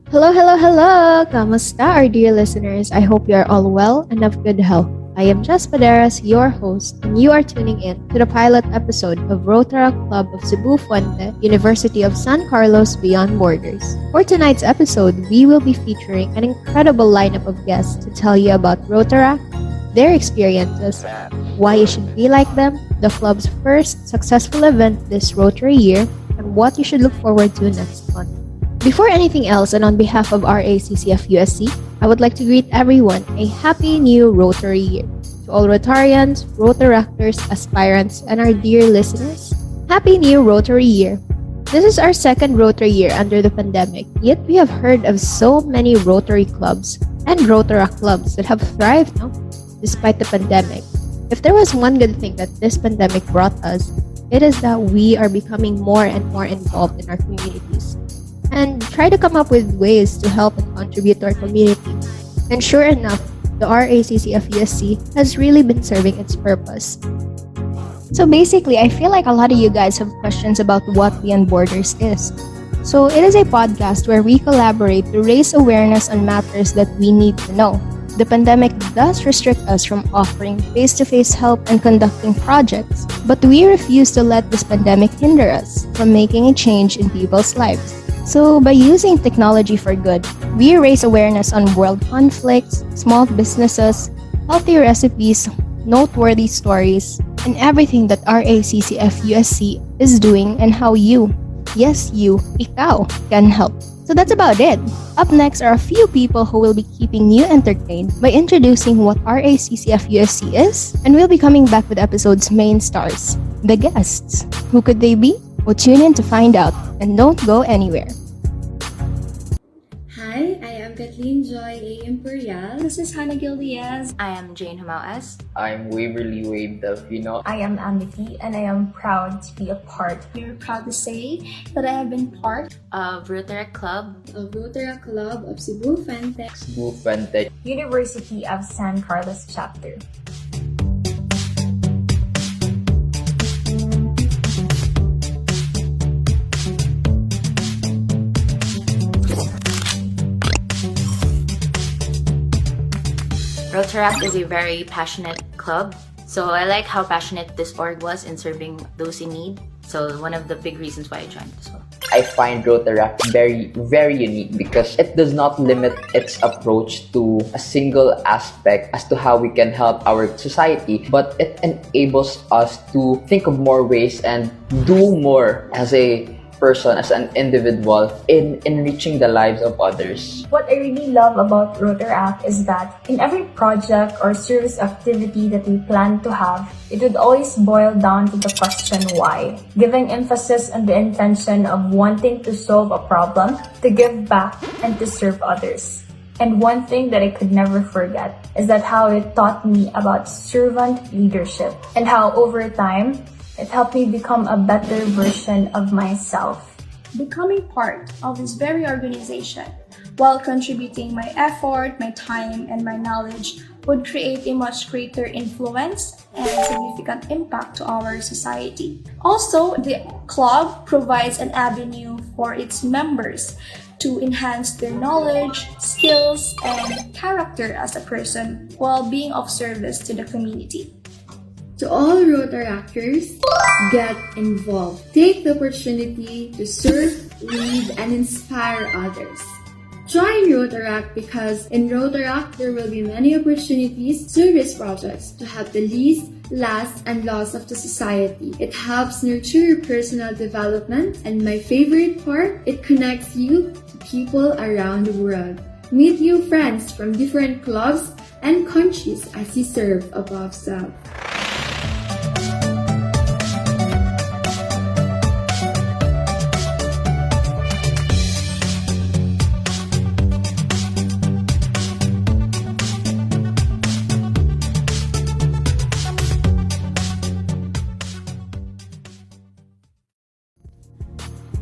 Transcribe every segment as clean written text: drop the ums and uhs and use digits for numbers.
Hello, hello, hello! Kamusta, our dear listeners? I hope you are all well and of good health. I am Jess 𝘍𝙙𝙙, your host, and you are tuning in to the pilot episode of Rotaract Club of 𝘍𝙤𝙮𝙪𝙗, University of San Carlos Beyond Borders. For tonight's episode, we will be featuring an incredible lineup of guests to tell you about Rotaract, their experiences, why you should be like them, the club's first successful event this Rotary year, and what you should look forward to next month. Before anything else, and on behalf of RACCF-USC, I would like to greet everyone a happy new Rotary year. To all Rotarians, Rotaractors, aspirants, and our dear listeners, happy new Rotary year. This is our second Rotary year under the pandemic, yet we have heard of so many Rotary clubs and Rotaract clubs that have thrived now, despite the pandemic. If there was one good thing that this pandemic brought us, it is that we are becoming more and more involved in our communities and try to come up with ways to help and contribute to our community. And sure enough, the RACCF-USC has really been serving its purpose. So basically, I feel like a lot of you guys have questions about what Beyond Borders is. So it is a podcast where we collaborate to raise awareness on matters that we need to know. The pandemic does restrict us from offering face-to-face help and conducting projects, but we refuse to let this pandemic hinder us from making a change in people's lives. So by using technology for good, we raise awareness on world conflicts, small businesses, healthy recipes, noteworthy stories, and everything that RACCF-USC is doing and how you, yes you, ikaw, can help. So that's about it. Up next are a few people who will be keeping you entertained by introducing what RACCF-USC is, and we'll be coming back with episode's main stars, the guests. Who could they be? Well, tune in to find out, and don't go anywhere. Hi, I am Kathleen Joy A. Imperial. This is Hannah Gil-Diaz. I am Jane 𝘍𝙗𝙗. I'm Waverly Wade Delfino. I am Amity, and I am proud to be a part. We're proud to say that I have been part of Rotaract Club of Rotaract Club of 𝘍𝙤𝙮𝙪𝙗, University of San Carlos Chapter. Rotaract is a very passionate club. So I like how passionate this org was in serving those in need. So one of the big reasons why I joined as well. I find Rotaract very unique because it does not limit its approach to a single aspect as to how we can help our society, but it enables us to think of more ways and do more as a person, as an individual, in enriching the lives of others. What I really love about Rotaract is that in every project or service activity that we plan to have, it would always boil down to the question why, giving emphasis on the intention of wanting to solve a problem, to give back, and to serve others. And one thing that I could never forget is that how it taught me about servant leadership and how over time, it helped me become a better version of myself. becoming part of this very organization while contributing my effort, my time, and my knowledge would create a much greater influence and significant impact to our society. Also, the club provides an avenue for its members to enhance their knowledge, skills, and character as a person while being of service to the community. To all Rotaractors, get involved. Take the opportunity to serve, lead, and inspire others. Join Rotaract because in Rotaract there will be many opportunities, service projects to help the least, last, and lost of the society. It helps nurture your personal development, and my favorite part, it connects you to people around the world. Meet new friends from different clubs and countries as you serve above self.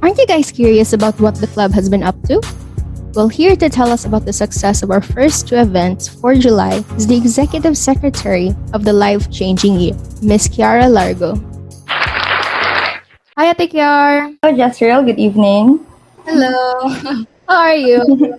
Aren't you guys curious about what the club has been up to? Well, here to tell us about the success of our first two events for July is the Executive Secretary of the Life-Changing Year, Ms. Kiara Largo. Hi, Ate Kiar! Hello, Jezreel. Good evening. Hello! How are you?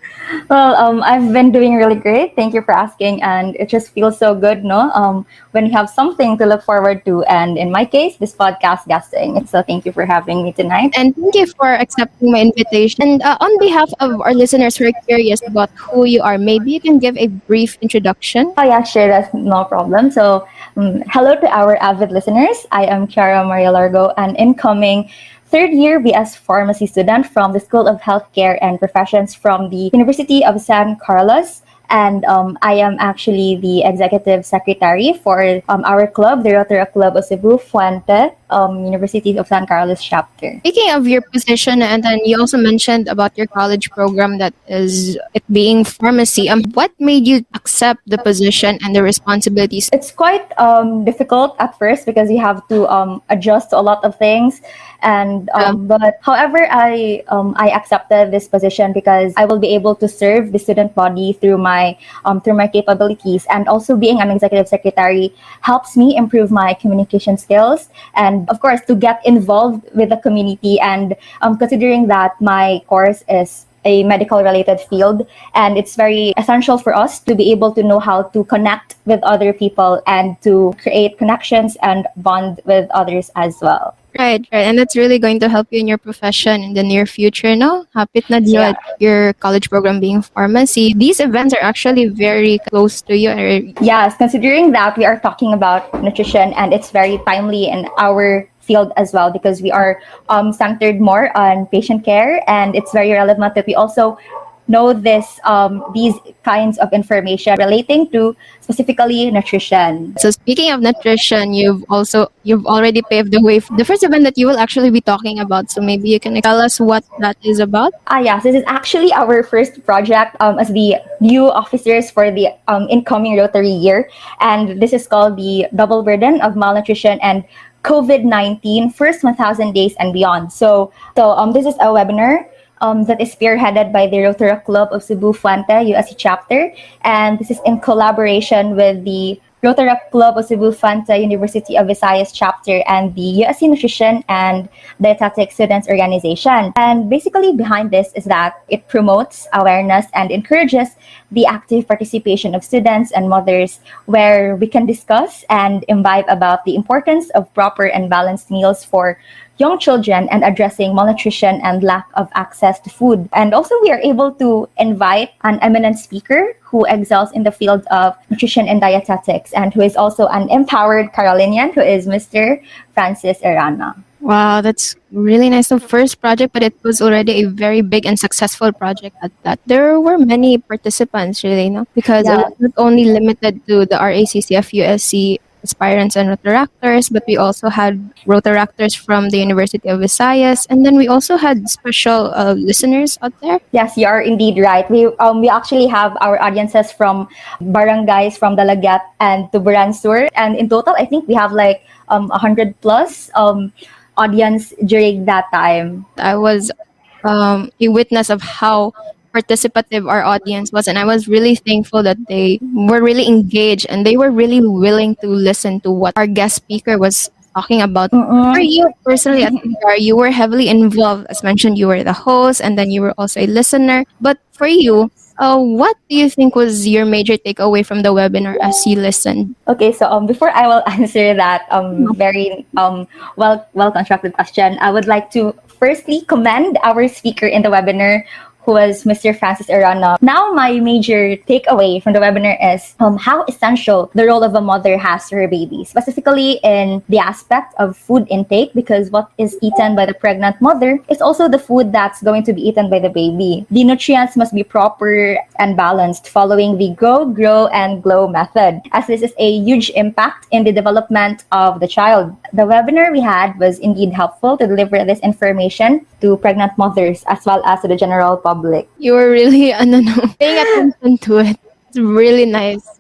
Well, I've been doing really great. Thank you for asking, and it just feels so good, no? When you have something to look forward to, and in my case, this podcast guesting. So thank you for having me tonight. And thank you for accepting my invitation. And on behalf of our listeners who are curious about who you are, maybe you can give a brief introduction. Oh yeah, sure, that's no problem. So, hello to our avid listeners. I am 𝘽𝙤𝙪𝙗, an incoming third year BS Pharmacy student from the School of Healthcare and Professions from the University of San Carlos. And I am actually the executive secretary for our club, the Rotaract Club of 𝘍𝙤𝙪, University of San Carlos chapter. Speaking of your position, and then you also mentioned about your college program that is it being pharmacy. What made you accept the position and the responsibilities? It's quite difficult at first because you have to adjust to a lot of things, and but however, I accepted this position because I will be able to serve the student body through my capabilities, and also being an executive secretary helps me improve my communication skills, and of course to get involved with the community, and considering that my course is a medical related field, and it's very essential for us to be able to know how to connect with other people and to create connections and bond with others as well. Right, right. And that's really going to help you in your profession in the near future, no? Hapit na din Yeah. your college program being pharmacy. These events are actually very close to you. Yes, considering that we are talking about nutrition, and it's very timely in our field as well because we are centered more on patient care, and it's very relevant that we also know these kinds of information relating to specifically nutrition. So speaking of nutrition, you've already paved the way for the first event that you will actually be talking about. So maybe you can tell us what that is about. Yes, this is actually our first project as the new officers for the incoming Rotary year, and this is called the Double Burden of Malnutrition and COVID-19 First 1,000 Days and Beyond. So this is a webinar that is spearheaded by the Rotaract Club of 𝘍𝙤𝙪 USC chapter, and this is in collaboration with the Rotaract Club of 𝘍𝙤𝙪 University of Visayas chapter and the USC Nutrition and Dietetic Students Organization. And basically behind this is that it promotes awareness and encourages the active participation of students and mothers, where we can discuss and imbibe about the importance of proper and balanced meals for young children and addressing malnutrition and lack of access to food. And also we are able to invite an eminent speaker who excels in the field of nutrition and dietetics, and who is also an empowered Carolinian, who is Mr. Francis Arana. Wow, that's really nice. The first project, but it was already a very big and successful project at that. There were many participants, really, no? Because it was not only limited to the RACCF USC aspirants and Rotaractors, but we also had Rotaractors from the University of Visayas, and then we also had special listeners out there. Yes, you are indeed right. We actually have our audiences from barangays from Dalagat and Tuburan Sur, and in total, I think we have like 100 plus audience during that time. I was a witness of how participative our audience was, and I was really thankful that they were really engaged and they were really willing to listen to what our guest speaker was talking about. For you personally at PR, you were heavily involved. As mentioned, you were the host and then you were also a listener. But for you, what do you think was your major takeaway from the webinar as you listened? Okay, so before I will answer that very well constructed question, I would like to firstly commend our speaker in the webinar, who was Mr. Francis Arana. Now, my major takeaway from the webinar is how essential the role of a mother has to her baby, specifically in the aspect of food intake, because what is eaten by the pregnant mother is also the food that's going to be eaten by the baby. The nutrients must be proper and balanced, following the grow, and glow method, as this is a huge impact in the development of the child. The webinar we had was indeed helpful to deliver this information to pregnant mothers as well as to the general public. You were really paying attention to it. It's really nice.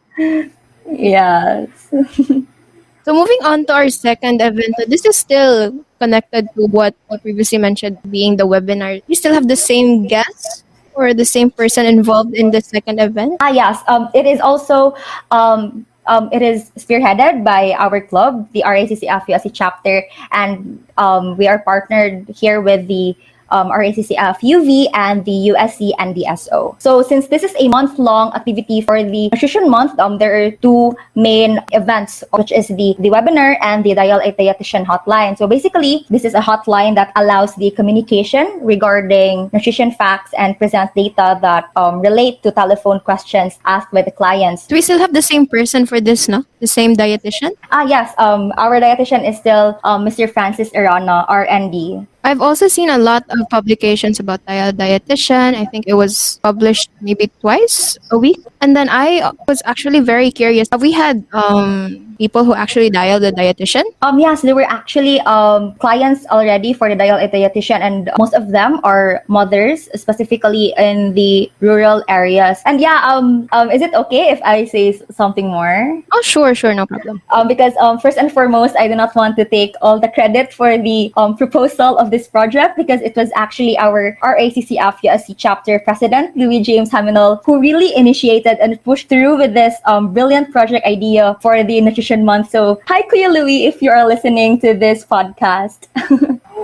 Yes. So moving on to our second event, this is still connected to what I previously mentioned, being the webinar. You still have the same guests or the same person involved in the second event? Yes. It is also it is spearheaded by our club, the RACCF USC chapter, and we are partnered here with the RACCF UV and the USC and the SO. So since this is a month-long activity for the Nutrition Month, there are two main events, which is the webinar and the Dial-A-Dietitian hotline. So basically, this is a hotline that allows the communication regarding nutrition facts and present data that relate to telephone questions asked by the clients. Do we still have the same person for this, no? The same dietitian? Yes, our dietitian is still Mr. Francis Arana, RND. I've also seen a lot of publications about Dial-A-Dietitian. I think it was published maybe twice a week. And then I was actually very curious. Have we had people who actually dial the dietitian? Yes, there were actually clients already for the Dial-A-Dietitian, and most of them are mothers, specifically in the rural areas. And yeah, is it okay if I say something more? Oh, sure, no problem. Because first and foremost, I do not want to take all the credit for the proposal of this project, because it was actually our RACCF USC chapter president, Louis James Haminal, who really initiated and pushed through with this brilliant project idea for the Nutrition Month. So hi, Kuya Louis, if you are listening to this podcast.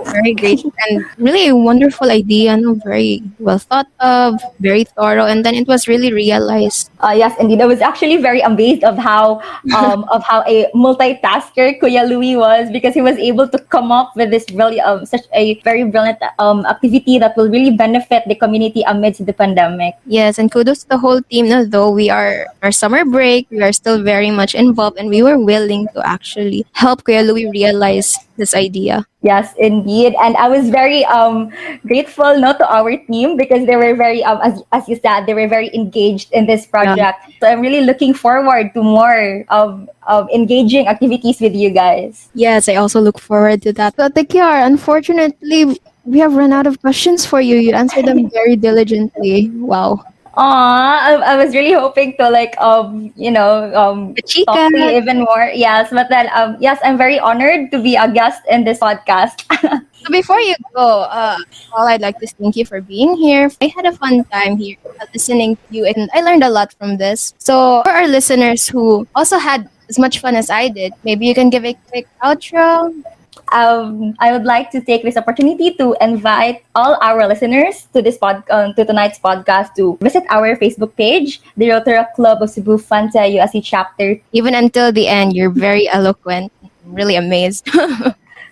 Very great and really a wonderful idea, no? Very well thought of, very thorough, and then it was really realized. Yes, indeed. I was actually very amazed of how a multitasker Kuya Louis was, because he was able to come up with this really such a very brilliant activity that will really benefit the community amidst the pandemic. Yes, and kudos to the whole team. No, though we are our summer break, we are still very much involved, and we were willing to actually help Kuya Louis realize this idea. Yes, indeed. And I was very grateful, no, to our team, because they were very, as you said, they were very engaged in this project. Yeah. So I'm really looking forward to more of engaging activities with you guys. Yes, I also look forward to that. So, Tekiar, unfortunately, we have run out of questions for you. You answered them very diligently. Wow. I was really hoping to talk to you even more. Yes, but then yes, I'm very honored to be a guest in this podcast. So before you go, all I'd like to thank you for being here. I had a fun time here listening to you, and I learned a lot from this. So for our listeners who also had as much fun as I did, maybe you can give a quick outro. I would like to take this opportunity to invite all our listeners to this to tonight's podcast to visit our Facebook page, the Rotaract Club of Cebu Fante USC chapter. Even until the end, you're very eloquent. I'm really amazed.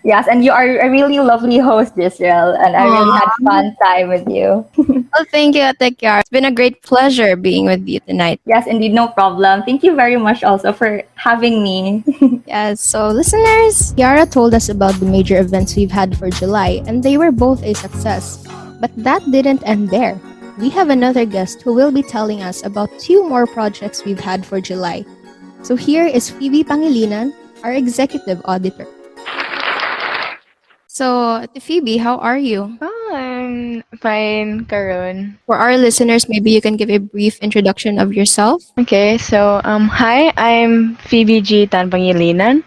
Yes, and you are a really lovely host, Israel, and I really had fun time with you. Well, thank you, Tekiar. It's been a great pleasure being with you tonight. Yes, indeed, no problem. Thank you very much also for having me. Yes, so listeners, Kiara told us about the major events we've had for July, and they were both a success. But that didn't end there. We have another guest who will be telling us about 2 more projects we've had for July. So here is Phoebe Pangilinan, our executive auditor. So, Phoebe, how are you? Oh, I'm fine, Karon. For our listeners, maybe you can give a brief introduction of yourself. Okay, so hi, I'm Phoebe G. Tanpangilinan,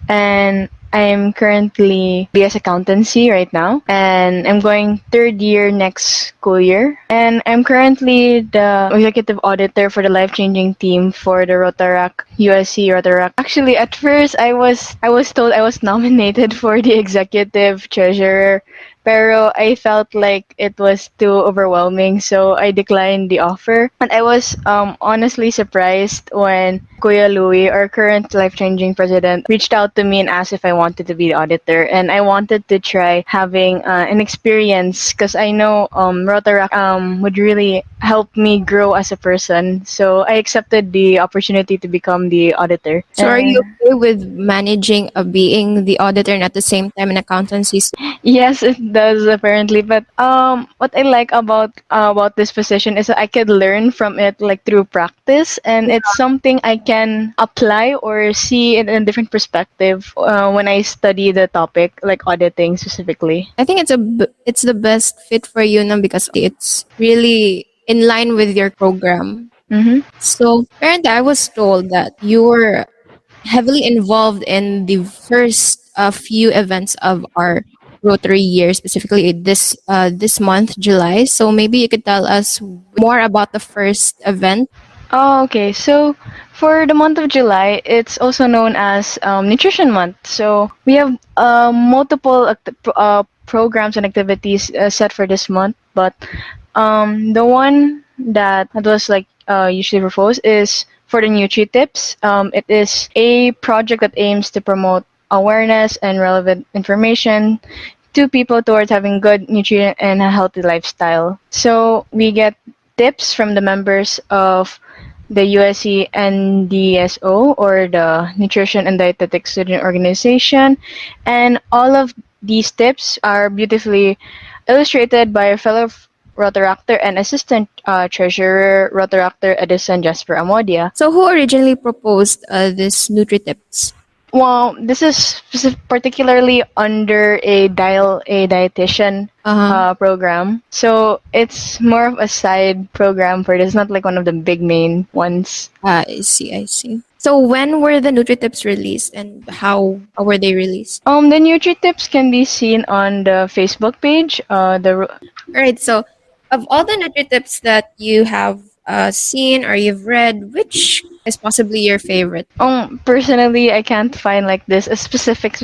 and I'm currently BS Accountancy right now, and I'm going 3rd year next school year. And I'm currently the executive auditor for the life-changing team for the Rotaract USC Rotaract. Actually, at first I was told I was nominated for the executive treasurer, pero I felt like it was too overwhelming, so I declined the offer. And I was honestly surprised when Kuya Louie, our current life-changing president, reached out to me and asked if I wanted to be the auditor. And I wanted to try having an experience, because I know Rotaract would really help me grow as a person. So I accepted the opportunity to become the auditor. So are you okay with managing being the auditor and at the same time in accountancy? Yes, it does apparently. But what I like about this position is that I could learn from it like through practice, and it's something I can apply or see in a different perspective when I study the topic, like auditing specifically. I think it's the best fit for you now because it's really in line with your program. Mm-hmm. So apparently I was told that you were heavily involved in the first few events of our Rotary year, specifically this month, July. So maybe you could tell us more about the first event. Oh, okay. So for the month of July, it's also known as Nutrition Month. So we have multiple programs and activities set for this month, but the one that was like usually proposed is for the Nutri Tips. It is a project that aims to promote awareness and relevant information to people towards having good nutrient and a healthy lifestyle. So we get tips from the members of the USC NDSO, or the Nutrition and Dietetic Student Organization, and all of these tips are beautifully illustrated by a fellow Rotaractor and Assistant Treasurer Rotaractor Edison Jasper Amodia. So who originally proposed this Nutri-Tips? Well, this is particularly under a Dial-A-Dietitian program. So it's more of a side program for this, not like one of the big main ones. I see, I see. So when were the Nutri-Tips released and how were they released? The Nutri-Tips can be seen on the Facebook page. Alright, so of all the Nutri-Tips that you have seen or you've read, which is possibly your favorite? Personally, I can't find like this a specific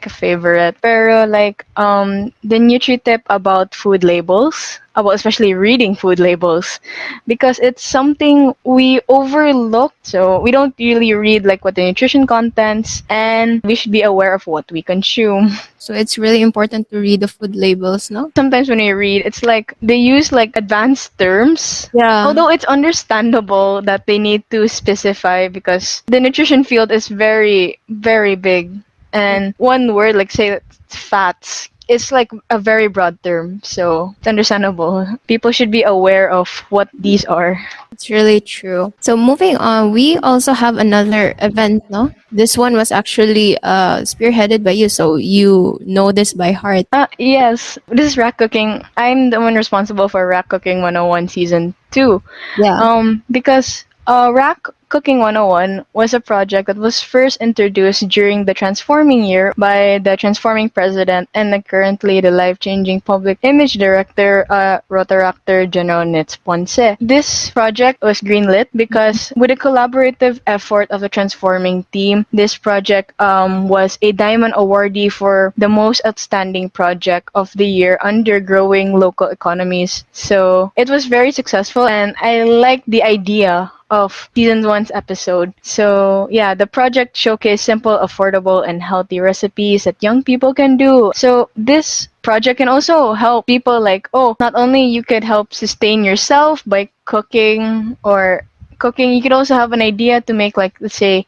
favorite. Pero like the Nutri-Tip about food labels, about especially reading food labels, because it's something we overlook. So we don't really read like what the nutrition contents, and we should be aware of what we consume. So it's really important to read the food labels, no? Sometimes when you read, it's like they use like advanced terms. Yeah. Although it's understandable that they need to specify, because the nutrition field is very, very big. And one word, like say fats, it's like a very broad term. So it's understandable. People should be aware of what these are. It's really true. So moving on, we also have another event, no? This one was actually spearheaded by you, so you know this by heart. Yes, this is RAC Cooking. I'm the one responsible for RAC Cooking 101 Season 2. Yeah. Because RAC Cooking 101 was a project that was first introduced during the Transforming Year by the Transforming President and currently the life-changing public image director, Rotaractor General Nitz Ponce. This project was greenlit because with a collaborative effort of the Transforming team, this project was a Diamond Awardee for the most outstanding project of the year under growing local economies. So it was very successful, and I like the idea of season 1's episode. So yeah, the project showcased simple, affordable, and healthy recipes that young people can do. So this project can also help people like, not only you could help sustain yourself by cooking, you could also have an idea to make, like, let's say,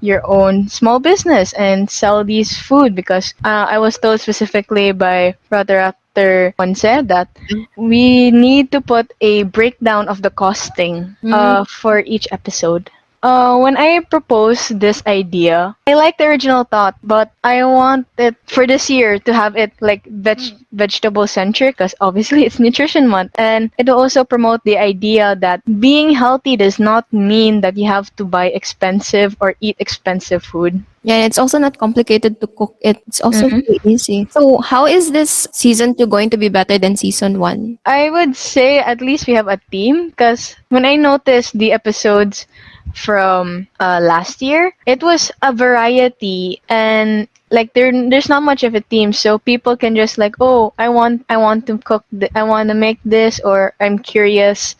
your own small business and sell these food, because I was told specifically by Rotaract Ponce that we need to put a breakdown of the costing for each episode. When I proposed this idea, I like the original thought, but I want it for this year to have it like vegetable centric, because obviously it's nutrition month, and it will also promote the idea that being healthy does not mean that you have to buy expensive or eat expensive food. Yeah, and it's also not complicated to cook it. It's also very easy. So how is this season 2 going to be better than season 1? I would say at least we have a theme, because when I noticed the episodes from last year, it was a variety, and like there's not much of a theme, so people can just like, I want to cook, I want to make this, or I'm curious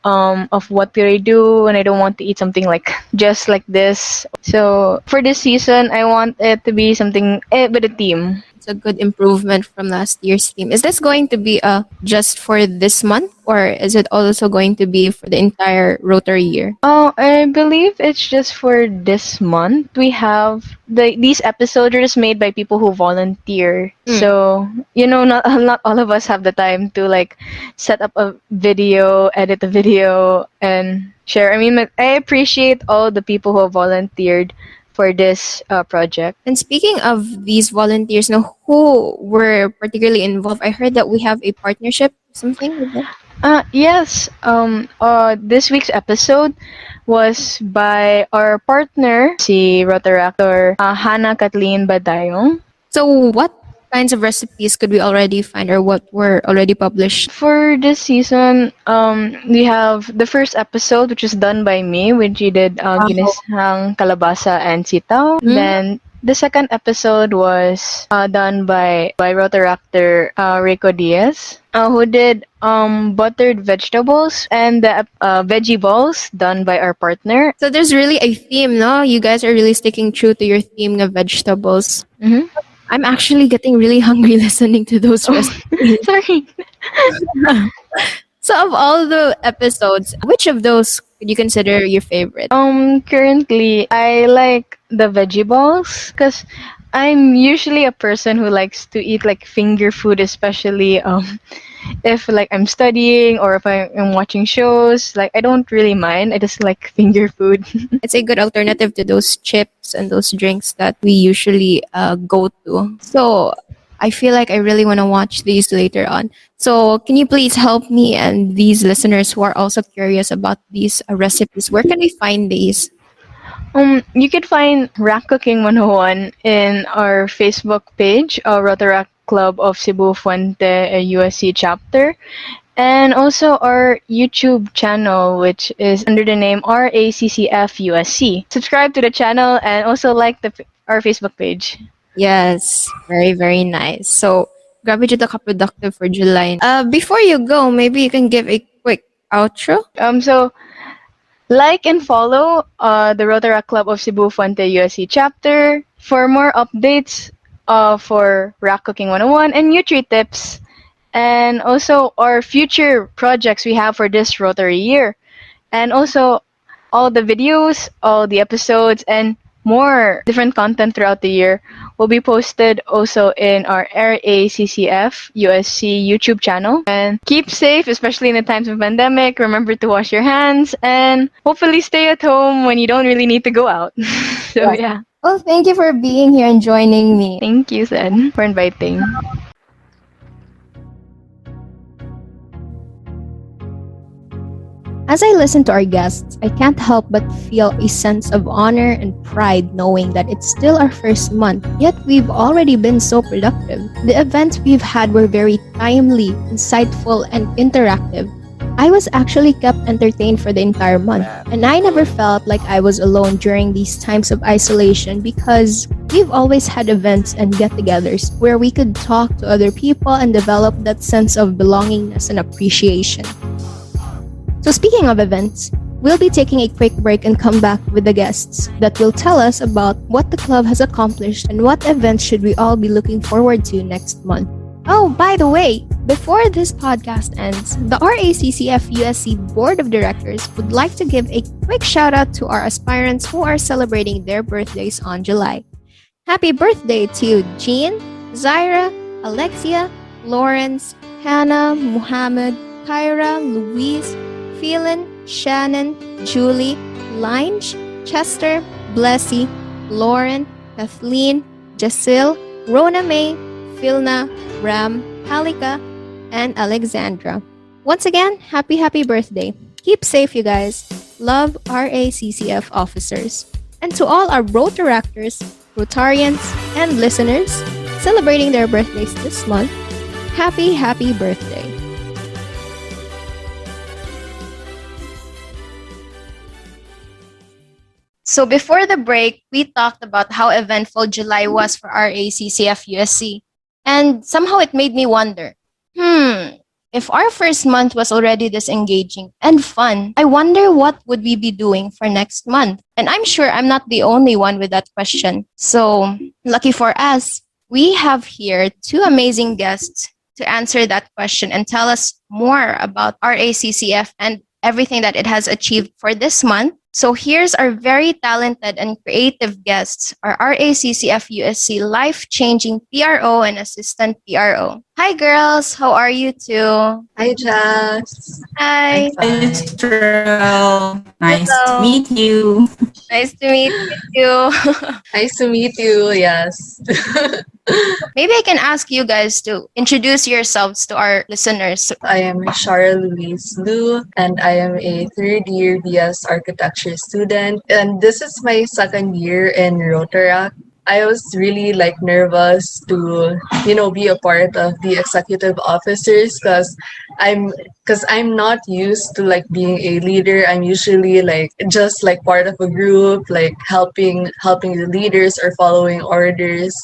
of what do I do when I don't want to eat something like just like this. So for this season, I want it to be something with a theme. It's a good improvement from last year's theme. Is this going to be just for this month, or is it also going to be for the entire Rotary year? I believe it's just for this month. We have these episodes are just made by people who volunteer. So not all of us have the time to like set up a video, edit a video, and share. I mean, I appreciate all the people who have volunteered for this project. And speaking of these volunteers, now who were particularly involved? I heard that we have a partnership, something like that. Yes. This week's episode was by our partner, si Rotaractor Hannah Kathleen Badayong. So what kinds of recipes could we already find, or what were already published? For this season, we have the first episode, which is done by me, which we did ginisang kalabasa and sitaw. Then the second episode was done by Rotaractor Rico Diaz, who did buttered vegetables, and the veggie balls done by our partner. So there's really a theme, no? You guys are really sticking true to your theme of vegetables. Mm-hmm. I'm actually getting really hungry listening to those recipes. Sorry. So of all the episodes, which of those could you consider your favorite? Currently, I like the veggie balls because I'm usually a person who likes to eat like finger food, especially if like I'm studying or if I'm watching shows. Like I don't really mind. I just like finger food. It's a good alternative to those chips and those drinks that we usually go to. So I feel like I really want to watch these later on. So can you please help me and these listeners who are also curious about these recipes? Where can we find these? You could find RAC Cooking 101 in our Facebook page, Rotaract Club of Cebu Fuente USC chapter, and also our YouTube channel, which is under the name RACCF USC. Subscribe to the channel and also like our Facebook page. Yes, very, very nice. So, grabe dito ka productive for July. Before you go, maybe you can give a quick outro. So like and follow the Rotaract Club of Cebu Fuente USC chapter for more updates for RAC Cooking 101 and Nutri tips, and also our future projects we have for this Rotary year, and also all the videos, all the episodes, and more different content throughout the year will be posted also in our RACCF USC YouTube channel. And keep safe, especially in the times of pandemic. Remember to wash your hands and hopefully stay at home when you don't really need to go out. So yeah. Well, thank you for being here and joining me. Thank you, Sen, for inviting. As I listen to our guests, I can't help but feel a sense of honor and pride knowing that it's still our first month, yet we've already been so productive. The events we've had were very timely, insightful, and interactive. I was actually kept entertained for the entire month, and I never felt like I was alone during these times of isolation because we've always had events and get-togethers where we could talk to other people and develop that sense of belongingness and appreciation. So speaking of events, we'll be taking a quick break and come back with the guests that will tell us about what the club has accomplished and what events should we all be looking forward to next month. Oh, by the way, before this podcast ends, the RACCF USC Board of Directors would like to give a quick shout out to our aspirants who are celebrating their birthdays on July. Happy birthday to Jean, Zaira, Alexia, Lawrence, Hannah, Muhammad, Kyra, Louise, Phelan, Shannon, Julie, Lange, Chester, Blessy, Lauren, Kathleen, Jacil, Rona May, Philna, Ram, Halika, and Alexandra. Once again, happy birthday. Keep safe, you guys. Love, RACCF officers. And to all our Rotaractors, Rotarians, and listeners celebrating their birthdays this month, happy birthday. So before the break, we talked about how eventful July was for RACCF USC. And somehow it made me wonder, if our first month was already this engaging and fun, I wonder what would we be doing for next month? And I'm sure I'm not the only one with that question. So lucky for us, we have here two amazing guests to answer that question and tell us more about RACCF and everything that it has achieved for this month. So here's our very talented and creative guests, our RACCF USC life-changing PRO and assistant PRO. Hi girls, how are you two? Hi, Jess. Hi. Hi, Estrel. Nice Hello. to meet you. Nice to meet you. Nice to meet you, yes. Maybe I can ask you guys to introduce yourselves to our listeners. I am Shara Louise Lu, and I am a third-year BS architecture student. And this is my second year in Rotaract. I was really like nervous to, be a part of the executive officers I'm I'm not used to like being a leader. I'm usually like just like part of a group, like helping the leaders or following orders.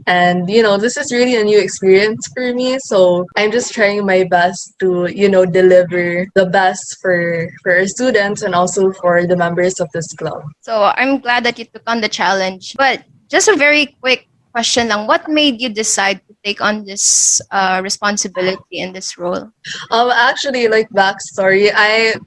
And this is really a new experience for me. So I'm just trying my best to, deliver the best for our students and also for the members of this club. So I'm glad that you took on the challenge. But just a very quick question lang. What made you decide to take on this responsibility in this role? Actually, like backstory, I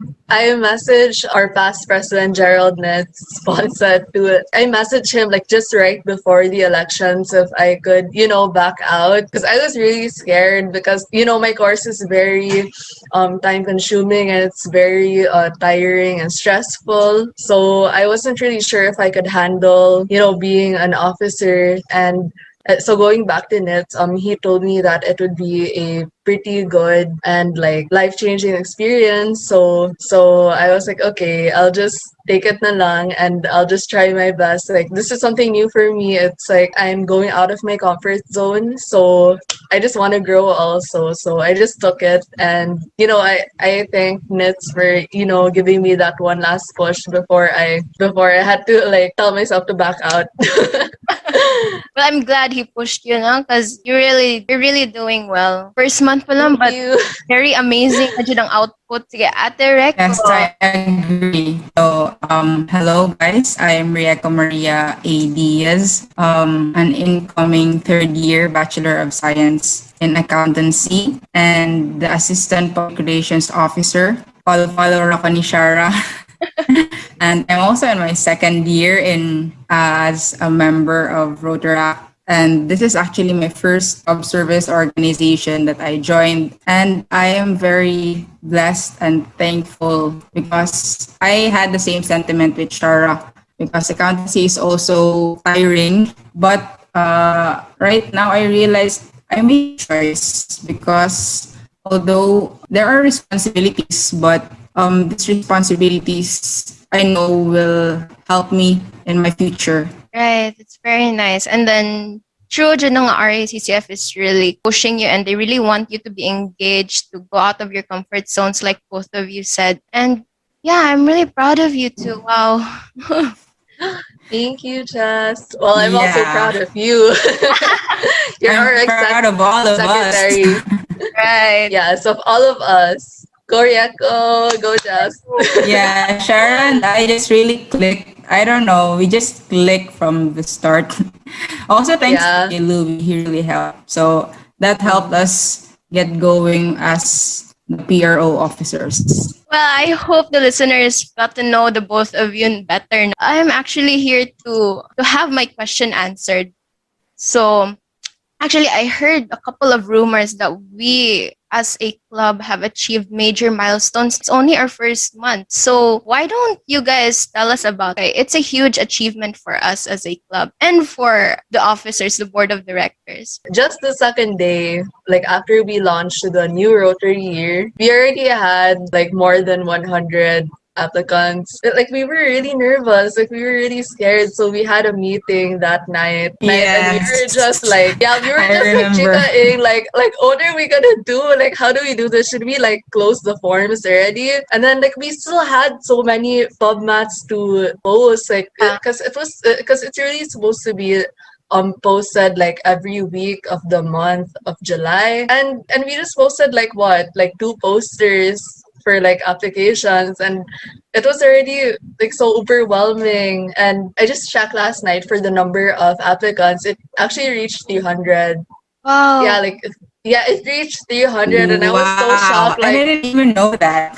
messaged our past president Gerald Nitz, sponsored to it. I messaged him like just right before the elections if I could, back out because I was really scared because my course is very time consuming and it's very tiring and stressful. So I wasn't really sure if I could handle, being an officer. And so going back to Nitz, he told me that it would be a pretty good and like life-changing experience. So I was like, okay, I'll just take it na lang and I'll just try my best. Like this is something new for me. It's like I'm going out of my comfort zone. So I just want to grow also. So I just took it and I thank Nitz for, giving me that one last push before I had to like tell myself to back out. Well, I'm glad he pushed you, no? Because you're really doing well. First month pa lang, Thank but you. very amazing na dyan ang output. Sige, Ate Rec. Yes, I agree. So, hello guys. I'm Rieko Maria A. Diaz, an incoming third year Bachelor of Science in Accountancy and the Assistant Public Relations Officer. Follow ako ni Shara. And I'm also in my second year as a member of Rotaract. And this is actually my first service organization that I joined. And I am very blessed and thankful because I had the same sentiment with Shara because accountancy is also tiring. But right now I realized I made a choice because although there are responsibilities, but these responsibilities I know will help me in my future. Right, it's very nice. And then, true, dyan ng RACCF is really pushing you and they really want you to be engaged, to go out of your comfort zones like both of you said. And yeah, I'm really proud of you too. Wow. Thank you, Jess. Well, I'm also Yeah. proud of you. You're our I'm proud of all of us. secretary. Right. Yes, of all of us. Go Rieko, go Jess. Yeah, Sharon, I just really clicked. I don't know, we just clicked from the start. Also, thanks Yeah. to Louis, he really helped. So that helped us get going as the PRO officers. Well, I hope the listeners got to know the both of you better. I'm actually here to have my question answered. So, actually, I heard a couple of rumors that we as a club have achieved major milestones. It's only our first month. So why don't you guys tell us about it? It's a huge achievement for us as a club and for the officers, the board of directors. Just the second day, like after we launched the new Rotary year, we already had like more than 100 applicants. Like we were really nervous, like we were really scared. So we had a meeting that night. And we were just like, we were I just like remember. chikaing, like what are we gonna do? Like how do we do this? Should we like close the forms already? And then like we still had so many pub mats to post, like because it's really supposed to be posted like every week of the month of July. And we just posted like 2 posters for like applications, and it was already like so overwhelming. And I just checked last night for the number of applicants. It actually reached 300. Wow. It reached 300, and I was so Wow, shocked. Like I didn't even know that.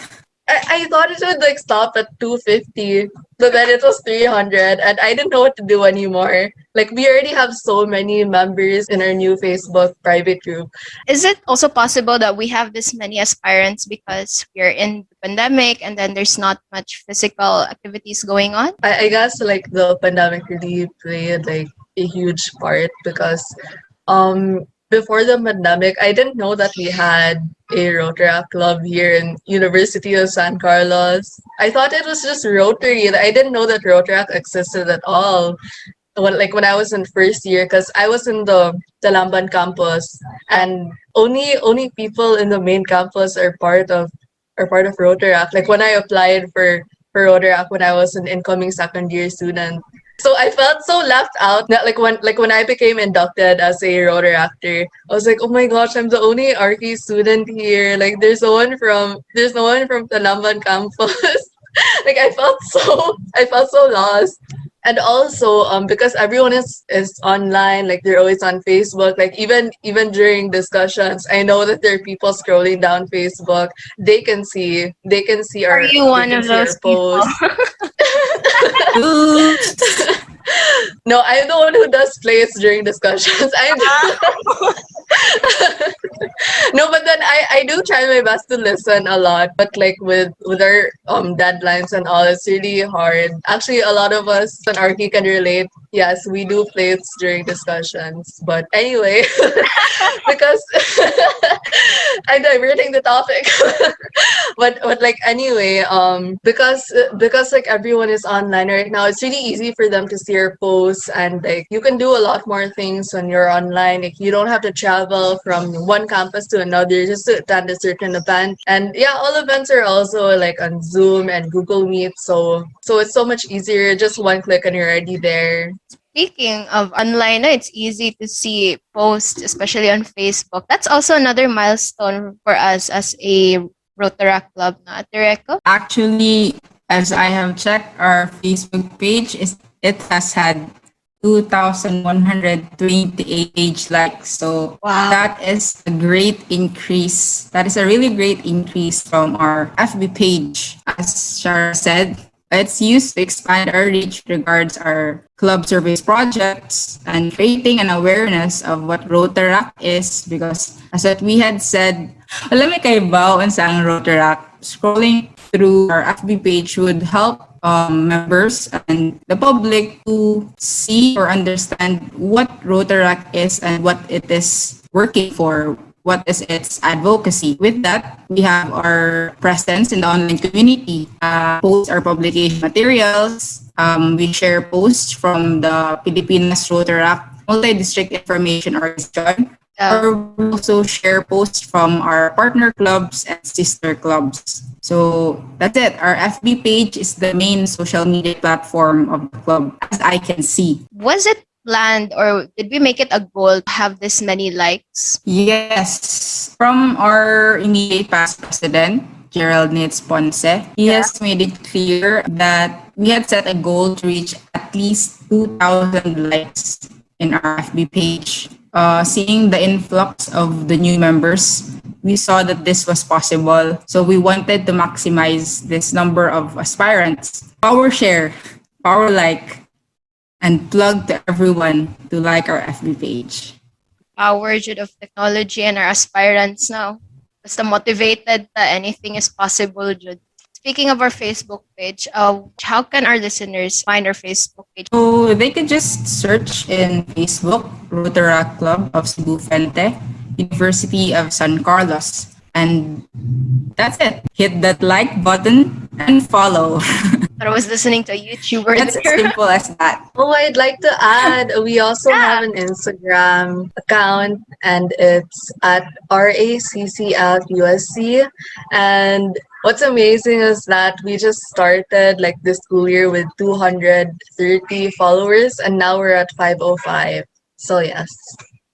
I thought it would like stop at 250, but then it was 300, and I didn't know what to do anymore. Like we already have so many members in our new Facebook private group. Is it also possible that we have this many aspirants because we're in the pandemic and then there's not much physical activities going on? I guess like the pandemic really played like a huge part because before the pandemic, I didn't know that we had a Rotaract club here in University of San Carlos. I thought it was just Rotary. I didn't know that Rotaract existed at all. when I was in first year, because I was in the Lamban campus, and only people in the main campus are part of Rotaract. Like when I applied for Rotaract when I was an incoming second year student. So I felt so left out. That like when I became inducted as a Rotaractor, I was like, oh my gosh, I'm the only RK student here. Like there's no one from the Lamban campus. Like I felt so lost. And also because everyone is online, like they're always on Facebook, like even during discussions, I know that there are people scrolling down Facebook. They can see Are our you they one can of see our those people? posts. No, I'm the one who does plays during discussions. No, but then I do try my best to listen a lot, but like with our deadlines and all, it's really hard. Actually, a lot of us on Arki can relate. Yes, we do plays during discussions, but anyway, because I'm diverting the topic. But like anyway, because like everyone is online right now, it's really easy for them to see your posts, and like you can do a lot more things when you're online. Like you don't have to travel from one campus to another just to attend a certain event. And yeah, all events are also like on Zoom and Google Meet, so it's so much easier. Just one click and you're already there. Speaking of online, it's easy to see posts, especially on Facebook. That's also another milestone for us as a Rotaract club, na Ate Reco? Actually, as I have checked our Facebook page, it has had 2,128 page likes. So Wow. that is a great increase. That is a really great increase from our FB page. As Shara said, it's used to expand our reach regards our club service projects and creating an awareness of what Rotaract is, because as what we had said, alam mo kay Bao and sa ang Rotaract, scrolling through our FB page would help members and the public to see or understand what Rotaract is and what it is working for, what is its advocacy. With that, we have our presence in the online community, post our publication materials. We share posts from the Pilipinas Rotaract Multi-District Information Organization, or we also share posts from our partner clubs and sister clubs. So that's it. Our FB page is the main social media platform of the club, as I can see. Was it planned or did we make it a goal to have this many likes? Yes. From our immediate past president, 𝘽𝙤𝙮𝙙𝙧𝙙𝙙 he has made it clear that we had set a goal to reach at least 2,000 likes in our FB page. Seeing the influx of the new members, we saw that this was possible. So we wanted to maximize this number of aspirants. Power share, power like, and plug to everyone to like our FB page. Power jud of technology and our aspirants now. Basta motivated ta anything is possible jud. Speaking of our Facebook page, how can our listeners find our Facebook page? So they could just search in Facebook, Rotaract Club of Cebu Fuente, University of San Carlos. And that's it. Hit that like button and follow. I was listening to a YouTuber. It's as simple as that. Oh, I'd like to add, we also have an Instagram account, and it's at RACCLUSC. And what's amazing is that we just started like this school year with 230 followers, and now we're at 505. So yes,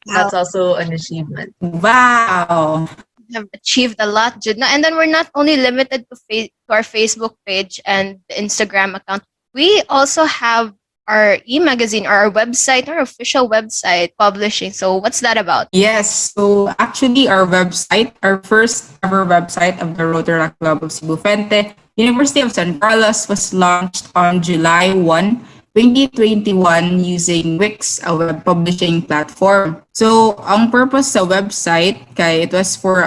that's also an achievement. Wow. Have achieved a lot, Judna. And then we're not only limited to our Facebook page and the Instagram account. We also have our e-magazine or our website, our official website publishing. So what's that about? Yes. So actually our website, our first ever website of the Rotaract Club of Cebu Fuente, University of San Carlos, was launched on July 1, 2021 using Wix, a web publishing platform. So, ang purpose sa website, kay it was for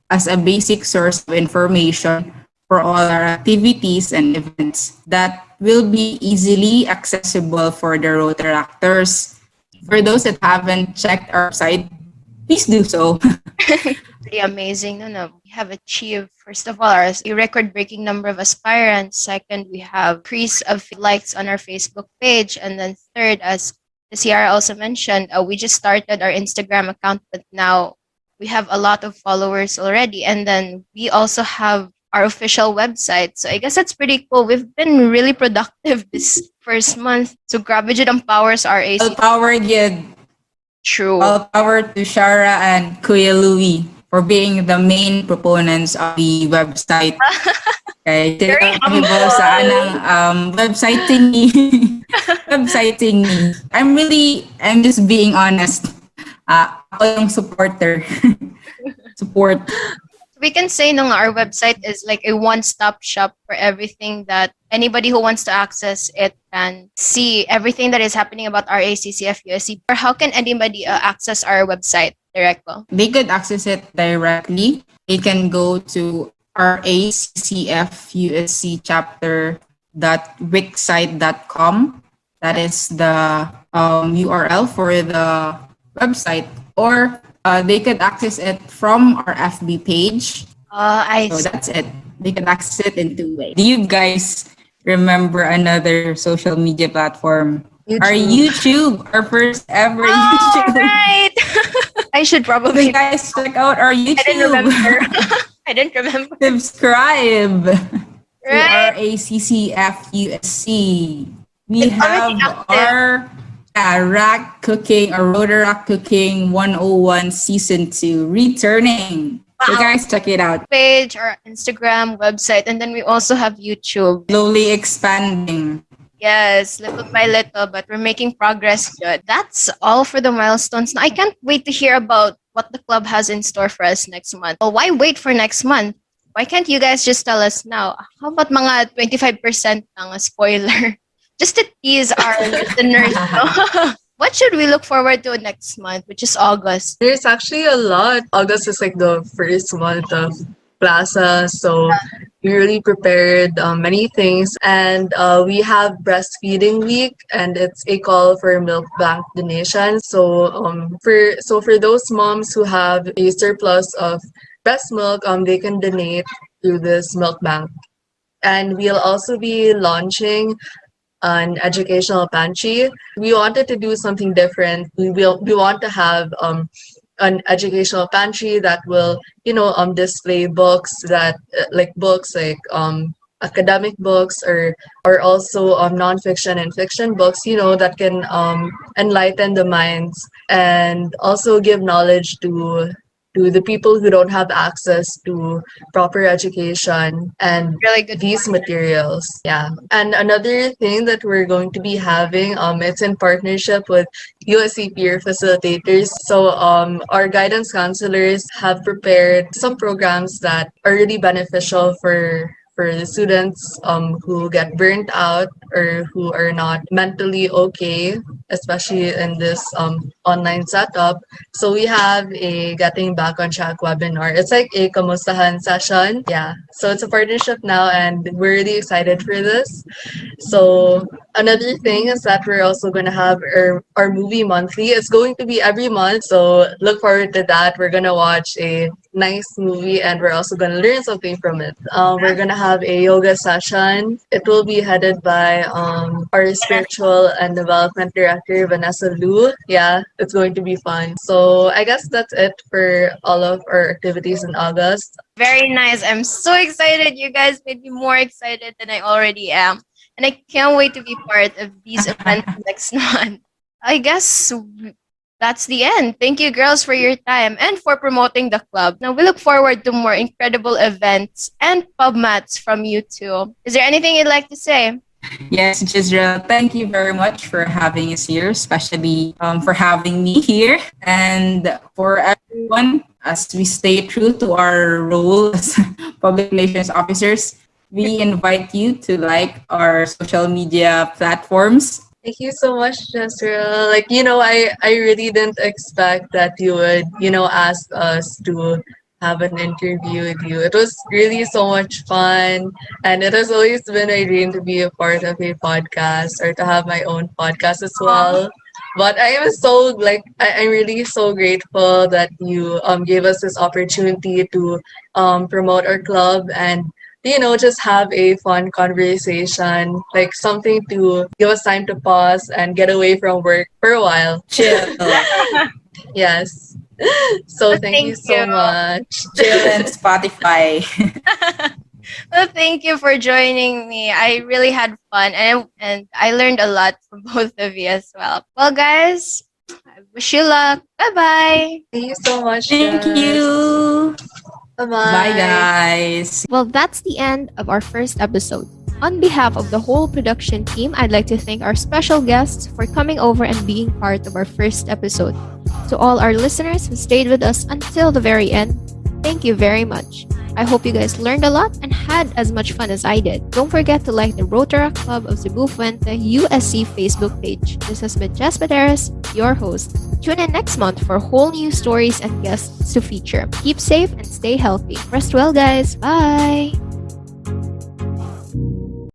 as a basic source of information for all our activities and events that will be easily accessible for the Rotaractors. For those that haven't checked our site, please do so. Pretty amazing. No. We have achieved, first of all, a record-breaking number of aspirants. Second, we have increase of likes on our Facebook page. And then third, as as Ciara also mentioned, we just started our Instagram account, but now we have a lot of followers already. And then we also have our official website. So I guess that's pretty cool. We've been really productive this first month. So Gravidget empowers our All AC. power yun. True. All power to Shara and Kuya Louie for being the main proponents of the website. Okay, Very sila kami po sa anang website thingy. Website thingy. I'm just being honest. Ako yung supporter. Support. We can say no, our website is like a one-stop shop for everything that anybody who wants to access it can see everything that is happening about RACCF USC. Or how can anybody access our website, Directo? They could access it directly. They can go to raccouschapter.wixsite.com. That is the URL for the website. Or they could access it from our FB page. So that's it. They can access it in two ways. Do you guys remember another social media platform? Our YouTube, our first ever YouTube. Right. I should probably. You guys check out our YouTube. I didn't remember. I didn't remember. Subscribe to Right. our RACCF-USC. We It's already have active. our RAC Cooking, our Rotaract Cooking 101 Season 2 returning. So Wow. guys, check it out. Page, our Instagram, website, and then we also have YouTube. Slowly expanding. Yes, little by little, but we're making progress. Good. That's all for the milestones. Now, I can't wait to hear about what the club has in store for us next month. Well, why wait for next month? Why can't you guys just tell us now? How about mga 25% ng spoiler? Just to tease our listeners. No? What should we look forward to next month, which is August? There's actually a lot. August is like the first month of Plaza, so we really prepared many things. And we have Breastfeeding Week, and it's a call for milk bank donation. So for those moms who have a surplus of breast milk, they can donate to this milk bank. And we'll also be launching an educational pantry. We wanted to do something different. We want to have an educational pantry that will display books that books like academic books or also nonfiction and fiction books that can enlighten the minds and also give knowledge to the people who don't have access to proper education and Really good. these materials. Yeah. And another thing that we're going to be having, it's in partnership with USC peer facilitators. So our guidance counselors have prepared some programs that are really beneficial for the students who get burnt out or who are not mentally okay, especially in this online setup. So we have a Getting Back on Track webinar. It's like a kamustahan session. Yeah. So it's a partnership now and we're really excited for this. So another thing is that we're also going to have our movie monthly. It's going to be every month. So look forward to that. We're going to watch a nice movie and we're also going to learn something from it. We're going to have a yoga session. It will be headed by our spiritual and development director, Vanessa Lu. Yeah, it's going to be fun. So I guess that's it for all of our activities in August. Very nice. I'm so excited. You guys made me more excited than I already am. And I can't wait to be part of these events next month. I guess that's the end. Thank you, girls, for your time and for promoting the club. Now, we look forward to more incredible events and pub mats from you two. Is there anything you'd like to say? Yes, Jisrael, thank you very much for having us here, especially for having me here. And for everyone, as we stay true to our role as public relations officers, we invite you to like our social media platforms. Thank you so much, Jezreel. I really didn't expect that you would, ask us to have an interview with you. It was really so much fun. And it has always been a dream to be a part of a podcast or to have my own podcast as well. But I am so I'm really so grateful that you gave us this opportunity to promote our club and just have a fun conversation, like something to give us time to pause and get away from work for a while. Chill. Yes. So thank you Thank so you. much. Chill and Spotify. Well, thank you for joining me. I really had fun and I learned a lot from both of you as well. Well, guys, I wish you luck. Bye-bye. Thank you so much. Thank Jess. you. Bye-bye. Bye, guys. Well, that's the end of our first episode. On behalf of the whole production team, I'd like to thank our special guests for coming over and being part of our first episode. To all our listeners who stayed with us until the very end, thank you very much. I hope you guys learned a lot and had as much fun as I did. Don't forget to like the Rotaract Club of Cebu Fuente USC Facebook page. This has been Jess Baderas, your host. Tune in next month for whole new stories and guests to feature. Keep safe and stay healthy. Rest well, guys. Bye!